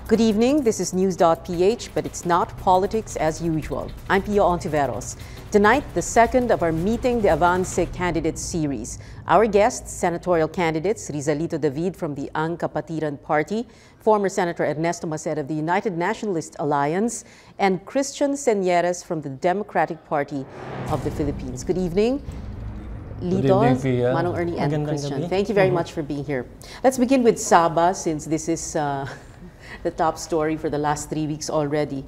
Good evening, this is News.PH, but it's not politics as usual. I'm Pia Hontiveros. Tonight, the second of our Meeting the Avance Candidates series. Our guests, senatorial candidates Rizalito David from the Ang Kapatiran Party, former Senator Ernesto Maceda of the United Nationalist Alliance, and Christian Seneres from the Democratic Party of the Philippines. Good evening. Lito, Manong Ernie, and Christian. Thank you very much for being here. Let's begin with Sabah, since this is the top story for the last 3 weeks already.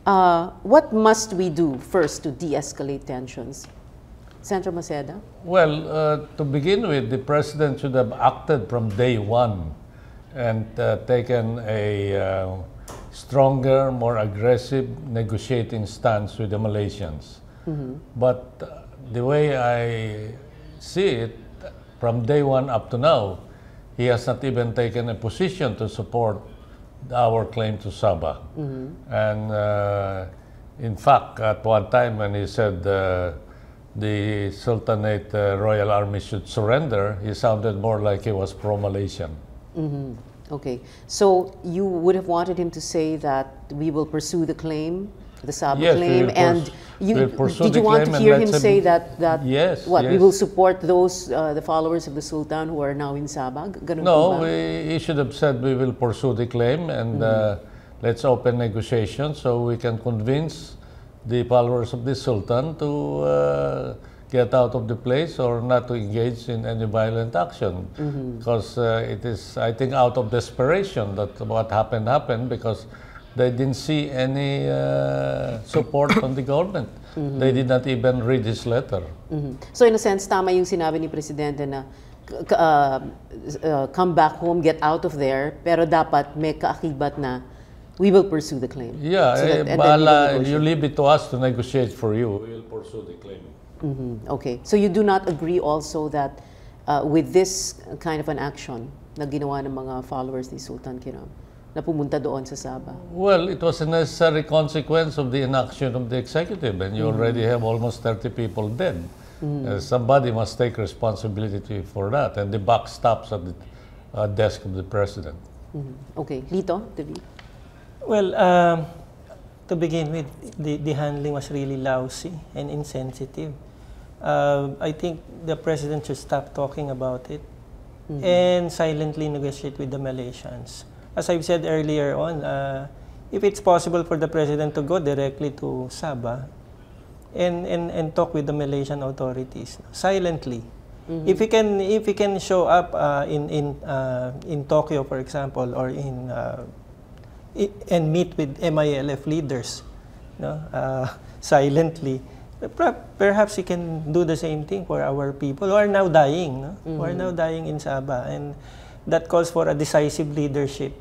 What must we do first to de-escalate tensions? Senator Maceda? Well, to begin with, the President should have acted from day one and taken a stronger, more aggressive negotiating stance with the Malaysians. But the way I see it, from day one up to now, he has not even taken a position to support our claim to Sabah. And in fact, at one time when he said the Sultanate Royal Army should surrender, he sounded more like he was pro-Malaysian. Okay, so you would have wanted him to say that we will pursue the claim, the Sabah claim, and did you want to hear him say that yes, we will support those the followers of the Sultan who are now in Sabah? No, he should have said we will pursue the claim and let's open negotiations so we can convince the followers of the Sultan to get out of the place or not to engage in any violent action. Because it is, I think, out of desperation that what happened because they didn't see any support from the government. They did not even read his letter. So in a sense, tama yung sinabi ni Presidente na come back home, get out of there, pero dapat may kaakibat na we will pursue the claim. Yeah, so you leave it to us to negotiate for you. We will pursue the claim. Okay, so you do not agree also that with this kind of an action na ginawa ng mga followers ni Sultan Kiram, na pumunta doon sa Sabah? Well, it was a necessary consequence of the inaction of the executive, and you already have almost 30 people dead. Somebody must take responsibility for that, and the buck stops at the desk of the president. Okay, Lito, David? Well, to begin with, the handling was really lousy and insensitive. I think the president should stop talking about it and silently negotiate with the Malaysians. As I've said earlier on, if it's possible for the president to go directly to Sabah and talk with the Malaysian authorities silently, if he can show up in Tokyo, for example, or and meet with MILF leaders, silently, perhaps he can do the same thing for our people who are now dying, who are now dying in Sabah, and that calls for a decisive leadership.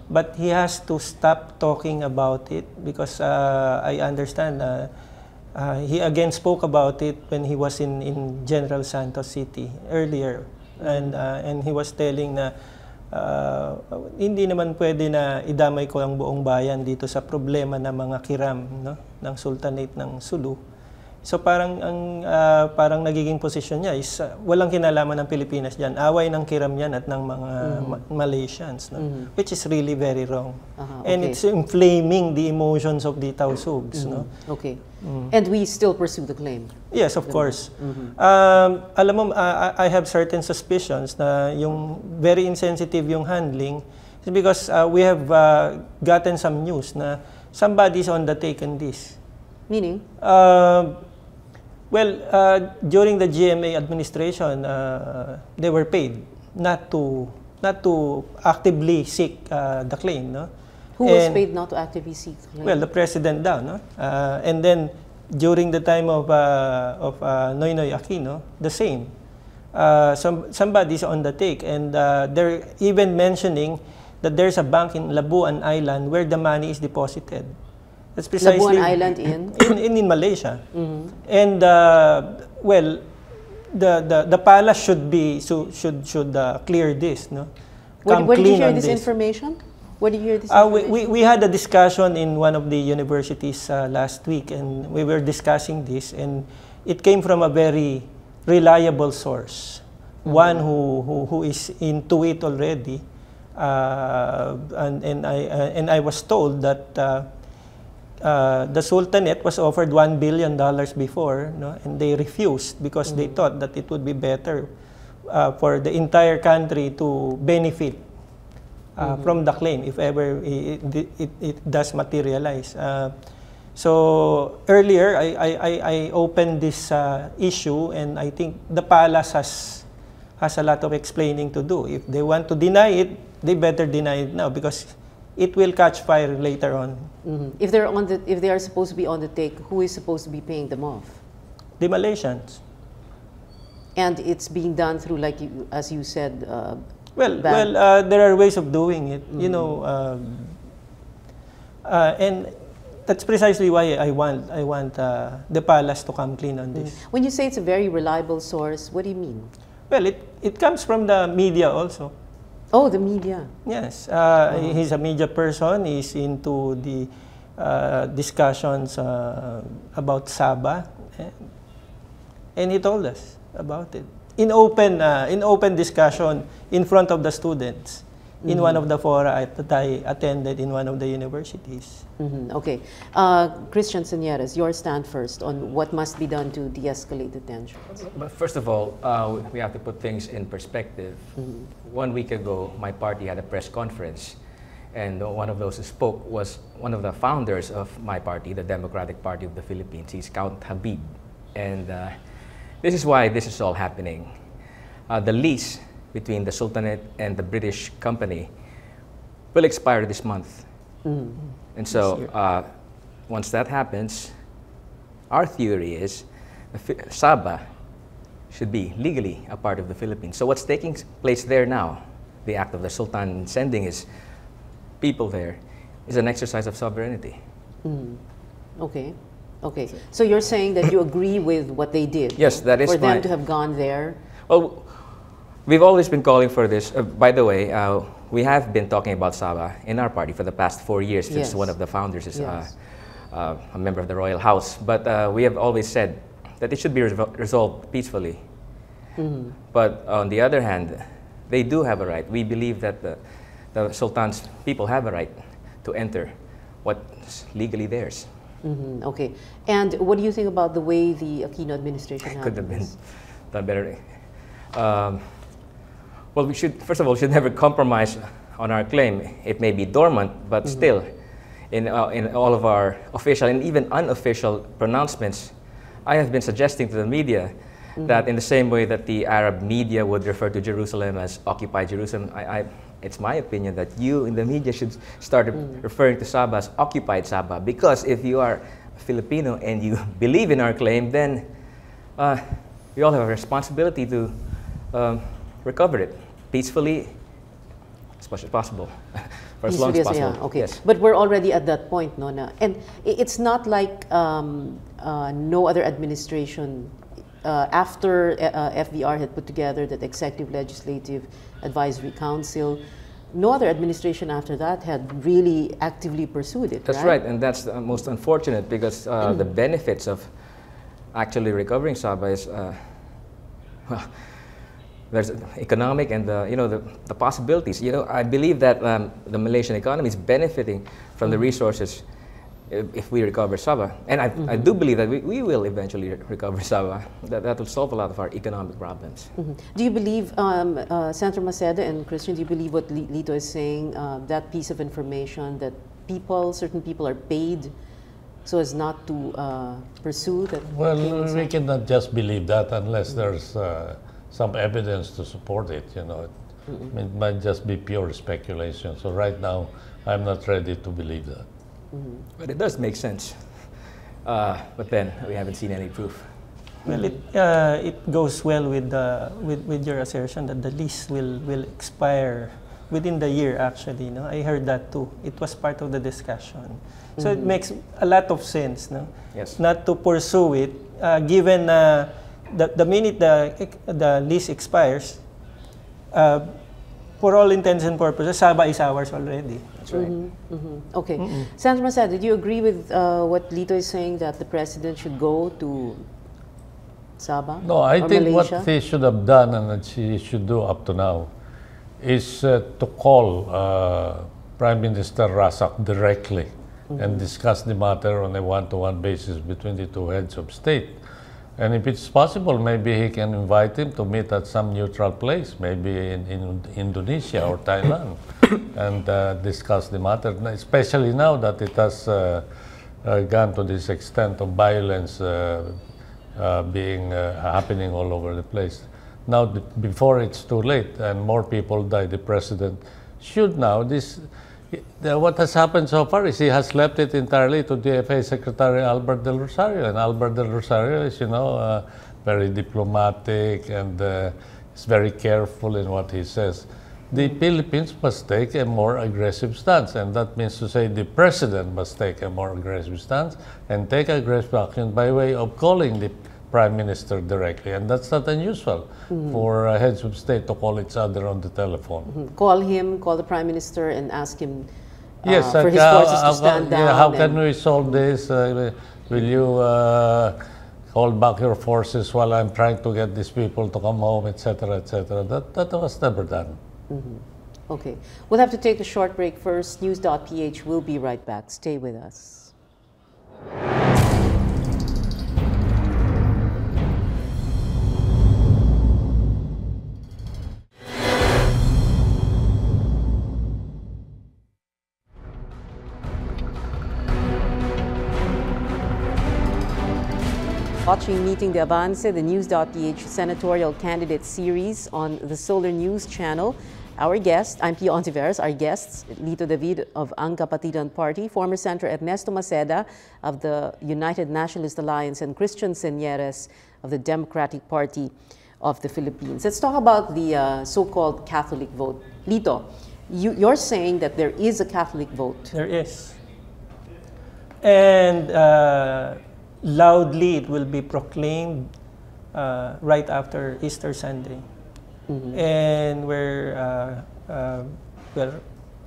But he has to stop talking about it because I understand he again spoke about it when he was in General Santos City earlier, and he was telling na hindi naman pwede na idamay ko ang buong bayan dito sa problema ng mga kiram ng Sultanate ng Sulu. So parang parang nagiging posisyon niya is walang kinalaman ng Pilipinas diyan. Away ng kiram yan at ng mga Malaysians, which is really very wrong. And it's inflaming the emotions of the Tausugs. Okay. And we still pursue the claim? Yes, of course. Alam mo, I have certain suspicions na yung very insensitive yung handling is because we have gotten some news na somebody's on the take in this. Meaning? Well, during the GMA administration, they were paid not to actively seek the claim. Who was paid not to actively seek the claim? Well, the president daw. And then during the time of Noynoy Aquino, the same. Somebody's on the take, and they're even mentioning that there's a bank in Labuan Island where the money is deposited. That's precisely Labuan Island in Malaysia. And well, the palace should clear this, Where did you hear this information? Where did you hear this information? We had a discussion in one of the universities last week, and we were discussing this, and it came from a very reliable source, one who is into it already. and I was told that the Sultanate was offered $1 billion before, no? And they refused because they thought that it would be better for the entire country to benefit from the claim if ever it does materialize. So earlier, I opened this issue, and I think the palace has a lot of explaining to do. If they want to deny it, they better deny it now, because it will catch fire later on. If they are supposed to be on the take, who is supposed to be paying them off? The Malaysians. And it's being done through, like as you said. There are ways of doing it, you know, and that's precisely why I want the palace to come clean on this. When you say it's a very reliable source, what do you mean? Well, it comes from the media also. Oh, the media. Yes, he's a media person. He's into the discussions about Sabah, and he told us about it in open discussion in front of the students in one of the fora that I attended in one of the universities. Okay, Christian Seneres, your stand first on what must be done to de-escalate the tensions. But first of all, we have to put things in perspective. 1 week ago, my party had a press conference, and one of those who spoke was one of the founders of my party, the Democratic Party of the Philippines. He's Count Habib, and this is why this is all happening. The lease between the Sultanate and the British company will expire this month. And so once that happens, our theory is Sabah should be legally a part of the Philippines. So what's taking place there now, the act of the Sultan sending his people there, is an exercise of sovereignty. Okay. Okay. So you're saying that you agree with what they did? Yes, that is for them to have gone there? Well, we've always been calling for this. By the way, we have been talking about Sabah in our party for the past 4 years, since one of the founders is a member of the royal house. But we have always said that it should be resolved peacefully. But on the other hand, they do have a right. We believe that the Sultan's people have a right to enter what's legally theirs. Okay. And what do you think about the way the Aquino administration handled Could have been this? done better. Well, we should, first of all, should never compromise on our claim. It may be dormant, but still, in all of our official and even unofficial pronouncements, I have been suggesting to the media that in the same way that the Arab media would refer to Jerusalem as occupied Jerusalem, it's my opinion that you in the media should start referring to Sabah as occupied Sabah, because if you are a Filipino and you believe in our claim, then we all have a responsibility to recover it peacefully as much as possible, for as long as possible. Yeah, okay. Yes. But we're already at that point, no? And it's not like no other administration after FVR had put together that Executive Legislative Advisory Council, no other administration after that had really actively pursued it. That's right, and that's the most unfortunate, because the benefits of actually recovering Sabah is, well, there's economic and the possibilities. I believe that the Malaysian economy is benefiting from the resources if we recover Sabah, and I do believe that we will eventually recover Sabah. That will solve a lot of our economic problems. Do you believe, Senator Maceda and Christian, do you believe what Lito is saying, that piece of information that certain people are paid so as not to pursue that? Well, we cannot just believe that unless there's some evidence to support it. It might just be pure speculation. So right now, I'm not ready to believe that. But it does make sense. But then we haven't seen any proof. Well, it goes well with your assertion that the lease will expire within the year. Actually, I heard that too. It was part of the discussion, so it makes a lot of sense, Yes. not to pursue it, given the minute the lease expires. For all intents and purposes, Sabah is ours already. That's right. Okay. Senator Maceda, did you agree with what Lito is saying, that the president should go to Sabah? No, I think Malaysia? what he should have done and that he should do up to now is to call Prime Minister Rasak directly and discuss the matter on a one-to-one basis between the two heads of state. And if it's possible, maybe he can invite him to meet at some neutral place, maybe in Indonesia or Thailand, and discuss the matter, especially now that it has gone to this extent of violence happening all over the place. Now, before it's too late and more people die, the president should now, what has happened so far is he has left it entirely to DFA Secretary Albert Del Rosario. And Albert Del Rosario is, very diplomatic and is very careful in what he says. The Philippines must take a more aggressive stance, and that means to say the president must take a more aggressive stance and take aggressive action by way of calling the Prime Minister directly. And that's not unusual for heads of state to call each other on the telephone. Call him, call the Prime Minister, and ask him yes, for his forces to stand down. How can we solve this? Will you hold back your forces while I'm trying to get these people to come home, etc., etc.? That was never done. Okay. We'll have to take a short break first. News.PH will be right back. Stay with us. Watching Meeting the Avance, the News.PH senatorial candidate series on the Solar News channel. Our guest, I'm Pia Hontiveros. Our guests, Lito David of Ang Kapatiran Party, former Senator Ernesto Maceda of the United Nationalist Alliance, and Christian Seneres of the Democratic Party of the Philippines. Let's talk about the so-called Catholic vote. Lito, you're saying that there is a Catholic vote. There is. And loudly it will be proclaimed right after Easter Sunday. And where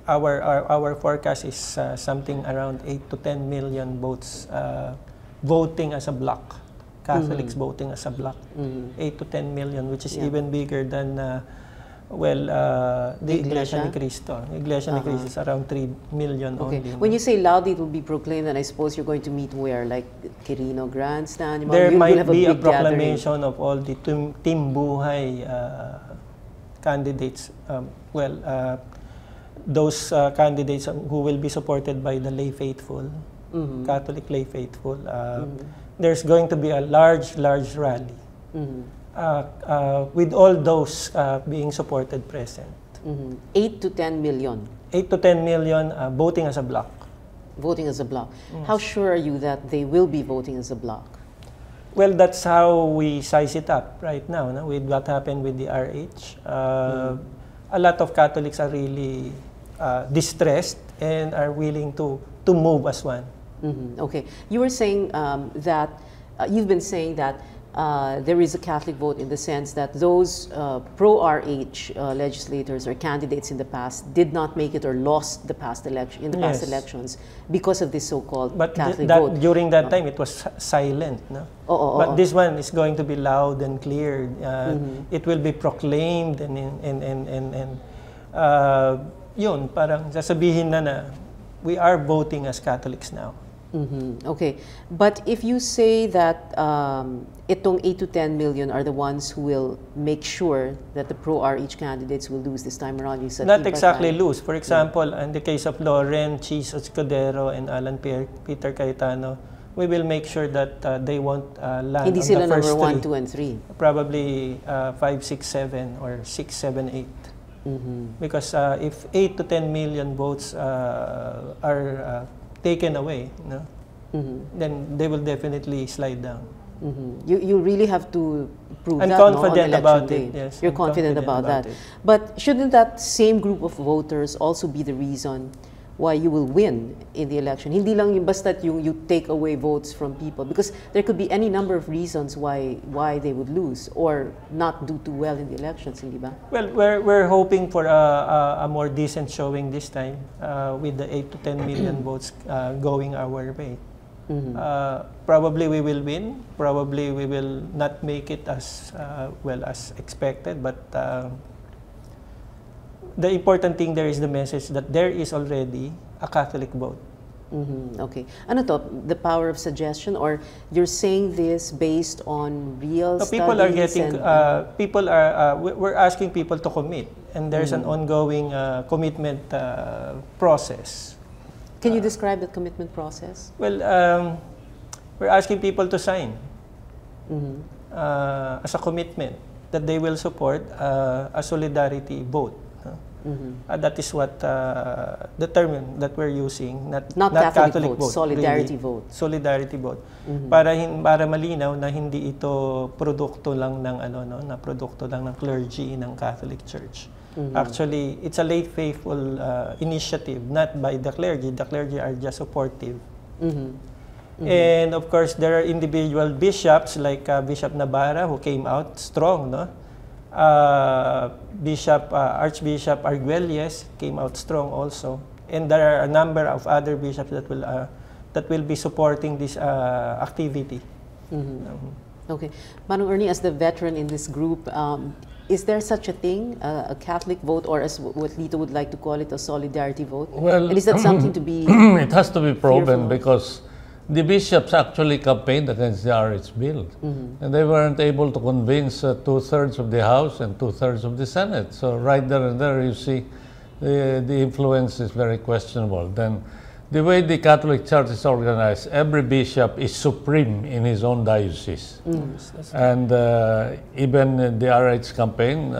our forecast is something around 8 to 10 million votes voting as a bloc, Catholics voting as a bloc, 8 to 10 million, which is even bigger than the Iglesia ni Cristo. Iglesia ni Cristo is around 3 million only. When you say loudly it will be proclaimed, then I suppose you're going to meet where? Like Quirino Grandstand? There might be a proclamation of all the Team Buhay candidates. Those candidates who will be supported by the lay faithful, Catholic lay faithful. There's going to be a large rally. With all those being supported present. 8 to 10 million. 8 to 10 million voting as a bloc. Voting as a bloc. Yes. How sure are you that they will be voting as a bloc? Well, that's how we size it up right now, no? With what happened with the RH. A lot of Catholics are really distressed and are willing to move as one. Okay. You were saying that, you've been saying that there is a Catholic vote in the sense that those pro-RH legislators or candidates in the past did not make it or lost the past election in the past elections because of this so-called Catholic vote. During that time, it was silent. No? But this one is going to be loud and clear. It will be proclaimed and yun, parang sasabihin na we are voting as Catholics now. Okay. But if you say that itong 8 to 10 million are the ones who will make sure that the pro-RH candidates will lose this time around, you said not exactly lose. For example, in the case of Loren, Chis Escudero, and Alan Peter Cayetano, we will make sure that they won't land Hindi on sila the first number 1, three. 2, and 3. Probably 5, 6, 7, or 6, 7, 8. Because if 8 to 10 million votes are taken away, no? Then they will definitely slide down. You really have to prove I'm that, confident no, on about day. it. Yes, You're confident about that. But shouldn't that same group of voters also be the reason why you will win in the election? Hindi lang yung basta you take away votes from people, because there could be any number of reasons why they would lose or not do too well in the elections, hindi ba? Well, we're hoping for a more decent showing this time with the 8 to 10 million votes going our way. Probably we will win. Probably we will not make it as well as expected, but the important thing there is the message that there is already a Catholic vote. Okay. Ano to? The power of suggestion, or you're saying this based on real So studies? people are getting, we're asking people to commit, and there's an ongoing commitment process. Can you describe the commitment process? Well, we're asking people to sign as a commitment that they will support a solidarity vote. That is what the term that we're using, not Catholic vote, solidarity really. vote. Solidarity vote. Para malinaw na hindi ito produkto lang ng na produkto lang ng clergy ng Catholic Church. Actually, it's a lay faithful initiative, not by the clergy. The clergy are just supportive. And of course, there are individual bishops like Bishop Navarra who came out strong, no? Archbishop Arguelles came out strong also, and there are a number of other bishops that will be supporting this activity. Okay, Manong Ernie, as the veteran in this group, is there such a thing, a Catholic vote, or as what Lito would like to call it, a solidarity vote? Well, and is that something to be? It has to be proven because the bishops actually campaigned against the RH bill, and they weren't able to convince 2/3 of the House and 2/3 of the Senate. So right there and there, you see, the influence is very questionable. Then, the way the Catholic Church is organized, every bishop is supreme in his own diocese, and even the RH campaign,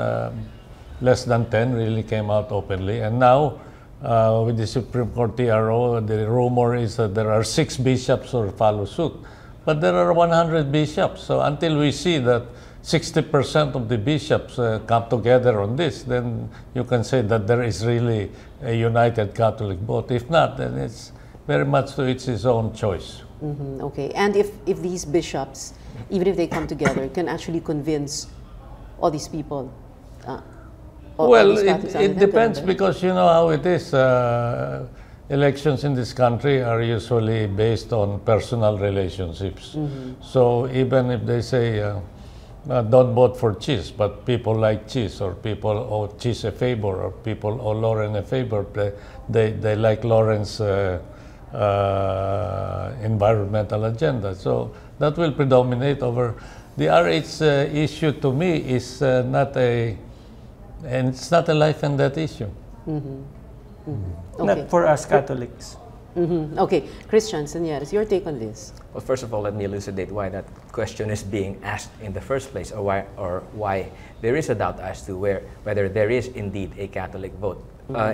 less than 10 really came out openly, and now. With the Supreme Court TRO, the rumor is that there are 6 bishops who follow suit. But there are 100 bishops. So until we see that 60% of the bishops come together on this, then you can say that there is really a united Catholic vote. If not, then it's very much to each his own choice. Okay. And if these bishops, even if they come together, can actually convince all these people? Well, it depends because you know how it is. Elections in this country are usually based on personal relationships. So even if they say, don't vote for cheese, but people like cheese, or people owe cheese a favor, or people owe Lauren a favor, they like Lauren's environmental agenda. So that will predominate over. The RH issue to me is not a... And it's not a life and death issue. Okay. Not for us Catholics. Okay, Christian, Seneres, your take on this? Well, first of all, let me elucidate why that question is being asked in the first place, or why there is a doubt as to whether there is indeed a Catholic vote.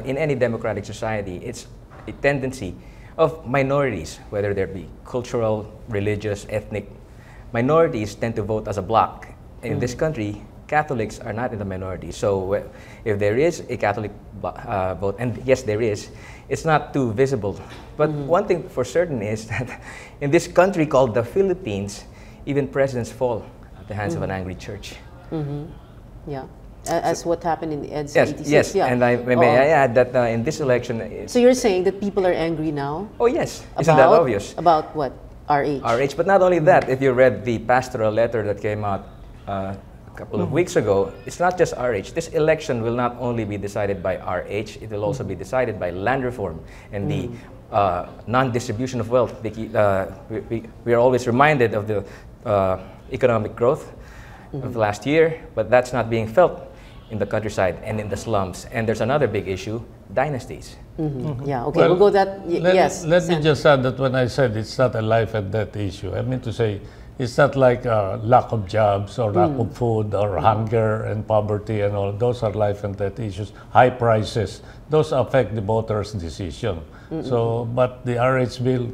In any democratic society, it's a tendency of minorities, whether there be cultural, religious, ethnic, minorities tend to vote as a bloc. In this country, Catholics are not in the minority. So if there is a Catholic vote, and yes, there is, it's not too visible. But one thing for certain is that in this country called the Philippines, even presidents fall at the hands of an angry church. Yeah, as what happened in the EDSA 86. Yes, yeah. and may I add that in this election... So you're saying that people are angry now? Oh yes, isn't that obvious? About what? RH? RH, but not only that, if you read the pastoral letter that came out a couple of weeks ago, it's not just RH. This election will not only be decided by RH, it will also be decided by land reform and the non-distribution of wealth. We are always reminded of the economic growth of last year, but that's not being felt in the countryside and in the slums. And there's another big issue, dynasties. Yeah, okay, we'll go that, yes. Let me just add that when I said it's not a life and death issue, I mean to say it's not like lack of jobs or lack of food or hunger and poverty and all. Those are life and death issues. High prices, those affect the voters' decision. So, but the RH bill,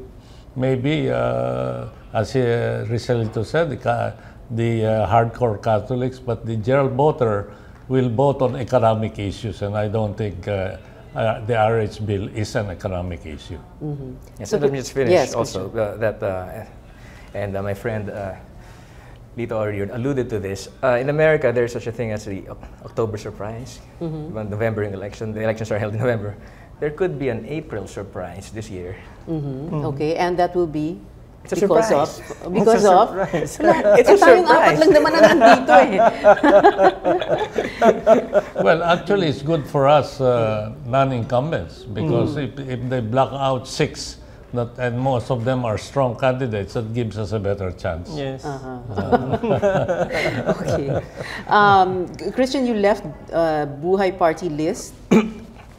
maybe, as Rizalito said, the hardcore Catholics, but the general voter will vote on economic issues, and I don't think the RH bill is an economic issue. Yes, so let me just finish also and my friend Lito already alluded to this. In America, there's such a thing as the October surprise. When November election, the elections are held in November. There could be an April surprise this year. Okay, and that will be? It's a because surprise. because of Surprise. It's a tayong apat surprise. lang naman ang nandito eh. Well, actually, it's good for us non-incumbents because if they block out 6, and most of them are strong candidates, that gives us a better chance. Yes. Okay. Christian, you left Buhay Party list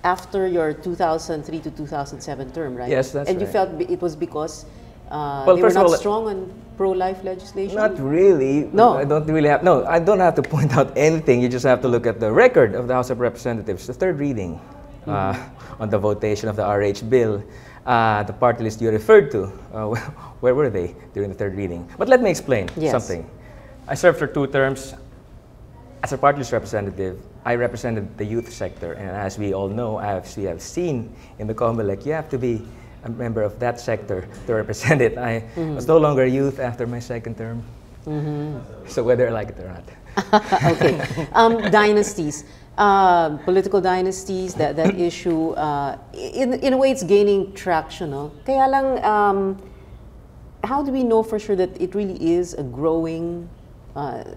after your 2003 to 2007 term, right? Yes, that's And you right. felt it was because Well, they were first of not all, strong on pro-life legislation? Not really. No. I don't really have. No, I don't have to point out anything. You just have to look at the record of the House of Representatives, the third reading on the votation of the RH bill. The party list you referred to, where were they during the third reading? But let me explain something. I served for 2 terms. As a party list representative, I represented the youth sector. And as we all know, as we have seen in the COMELEC, you have to be a member of that sector to represent it. I was no longer youth after my 2nd term. So whether I like it or not. Okay. Dynasties. Political dynasties, that issue, in a way it's gaining traction. No? Kaya lang, how do we know for sure that it really is a growing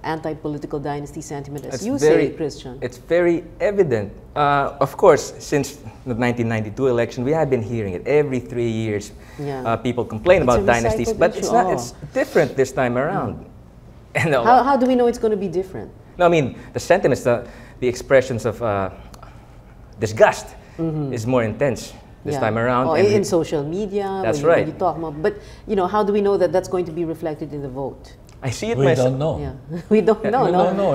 anti-political dynasty sentiment, as you say, Christian? It's very evident. Of course, since the 1992 election, we have been hearing it every 3 years. People complain about dynasties, but it's not. It's different this time around. And how do we know it's going to be different? No, I mean the sentiments, the expressions of disgust is more intense this time around. In social media. That's when right. you talk about, but how do we know that that's going to be reflected in the vote? I see it We myself. don't know. Yeah. We don't know, We no? don't know.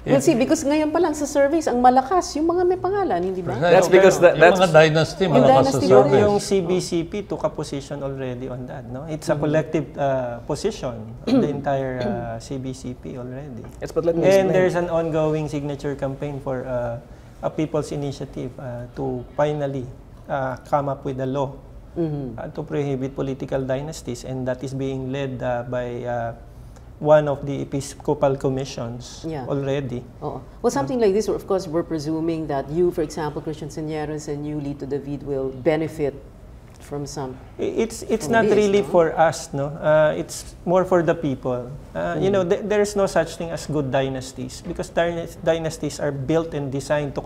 We'll see, because ngayon pa lang sa surveys, ang malakas, yung mga may pangalan, hindi ba? That's because yung mga dynasty, malakas sa dynasty surveys. Yung CBCP took a position already on that. No, it's a collective position of the entire CBCP already. Yes, but let me And explain. there's an ongoing signature campaign for a people's initiative to finally come up with a law to prohibit political dynasties, and that is being led by one of the episcopal commissions already. Well, something like this, of course, we're presuming that you, for example, Christian Seneres, and you, Lito David, will benefit from some. It's not really for us, no. It's more for the people. There is no such thing as good dynasties, because dynasties are built and designed to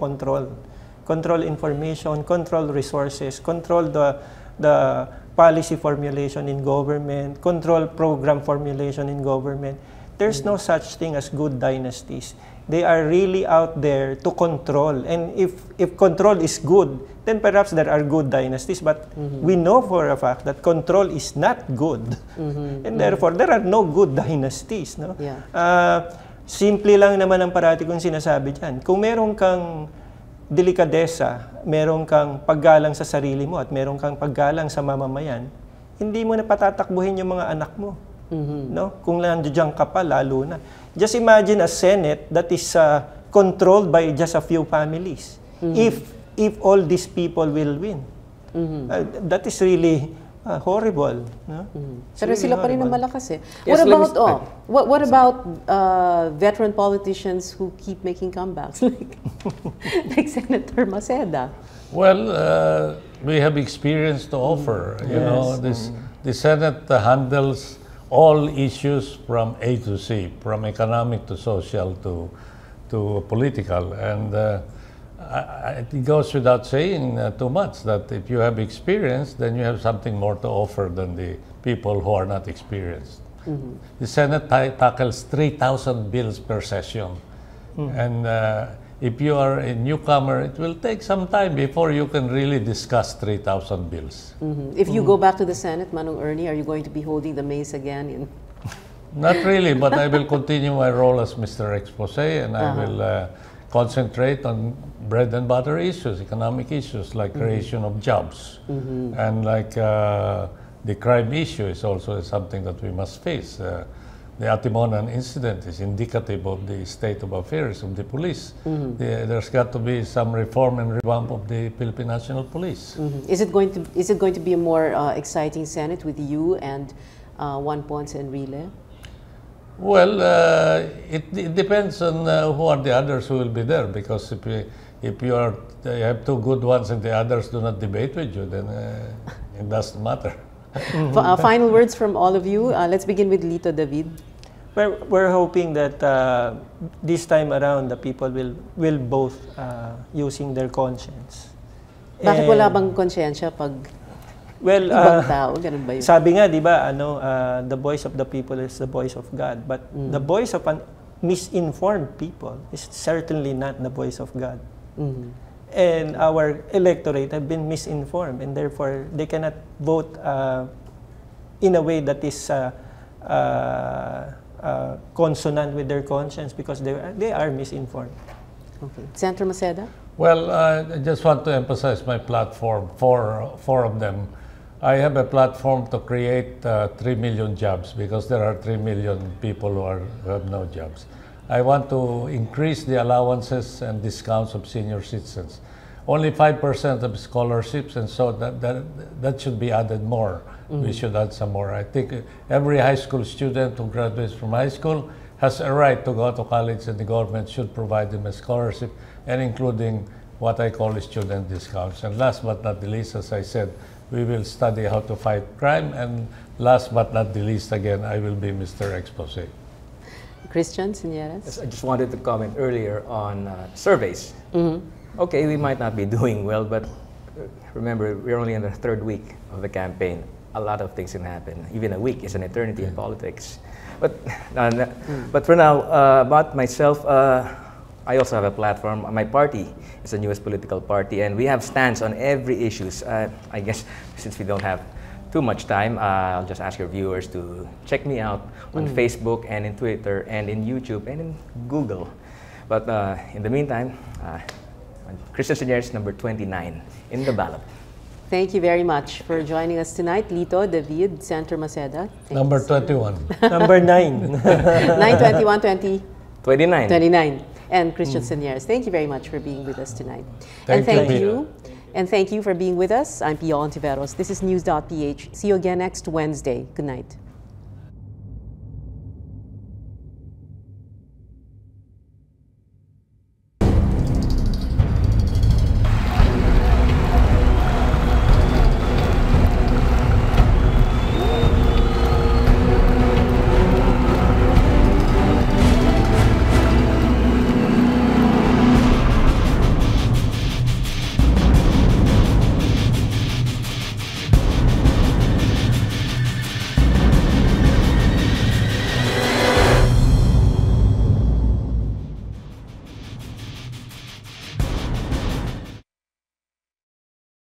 control information, control resources, control the policy formulation in government, control program formulation in government. There's no such thing as good dynasties. They are really out there to control. And if control is good, then perhaps there are good dynasties. But we know for a fact that control is not good. And therefore, there are no good dynasties. No? Simple lang naman ang parati kong sinasabi dyan. Kung meron kang delikadesa, meron kang paggalang sa sarili mo at meron kang paggalang sa mamamayan, hindi mo na patatakbuhin yung mga anak mo. No? Kung nandiyan ka pa, lalo na. Just imagine a Senate that is controlled by just a few families. If all these people will win. That is really horrible. No? Pero really sila pa rin ang horrible. malakas eh. Yes, What about veteran politicians who keep making comebacks, like Senator Maceda? Well, we have experience to offer. You know, the Senate handles all issues from A to Z, from economic to social to political, and it goes without saying too much that if you have experience, then you have something more to offer than the people who are not experienced. The Senate tackles 3,000 bills per session, and if you are a newcomer, it will take some time before you can really discuss 3,000 bills. If you go back to the Senate, Manong Ernie, are you going to be holding the mace again? Not really, but I will continue my role as Mr. Expose, and I will concentrate on bread and butter issues, economic issues like creation of jobs, and like the crime issue is also something that we must face. The Atimonan incident is indicative of the state of affairs of the police. There's got to be some reform and revamp of the Philippine National Police. Is it going to be a more exciting Senate with you and Juan Ponce and Rile? Well, it depends on who are the others who will be there, because if you have two good ones and the others do not debate with you, then it doesn't matter. Final words from all of you. Let's begin with Lito David. We're hoping that this time around the people will both using their conscience. Bakit wala bang konsyensya pag ibang tao? Ganun ba yun? Sabi nga, di ba, the voice of the people is the voice of God. But the voice of misinformed people is certainly not the voice of God. And our electorate have been misinformed, and therefore they cannot vote in a way that is consonant with their conscience because they are misinformed. Okay. Senator Maceda? Well, I just want to emphasize my platform, four of them. I have a platform to create 3 million jobs because there are 3 million people who have no jobs. I want to increase the allowances and discounts of senior citizens. Only 5% of scholarships, and so that should be added more. We should add some more. I think every high school student who graduates from high school has a right to go to college, and the government should provide them a scholarship, and including what I call student discounts. And last but not the least, as I said, we will study how to fight crime. And last but not the least, again, I will be Mr. Expose. Christian Seneres? Yes, I just wanted to comment earlier on surveys. Okay, we might not be doing well, but remember, we're only in the 3rd week of the campaign. A lot of things can happen. Even a week is an eternity in politics. But for now, about myself, I also have a platform. My party is the newest political party, and we have stands on every issues. I guess since we don't have too much time, I'll just ask your viewers to check me out on Facebook and in Twitter and in YouTube and in Google. But in the meantime, Christian Seneres, number 29 in the ballot. Thank you very much for joining us tonight. Lito, David, Senator Maceda. Number 21. Number 9. 921 20 29. 29. And Christian Seneres. Thank you very much for being with us tonight. Thank you. And thank you for being with us. I'm Pia Hontiveros. This is News.PH. See you again next Wednesday. Good night.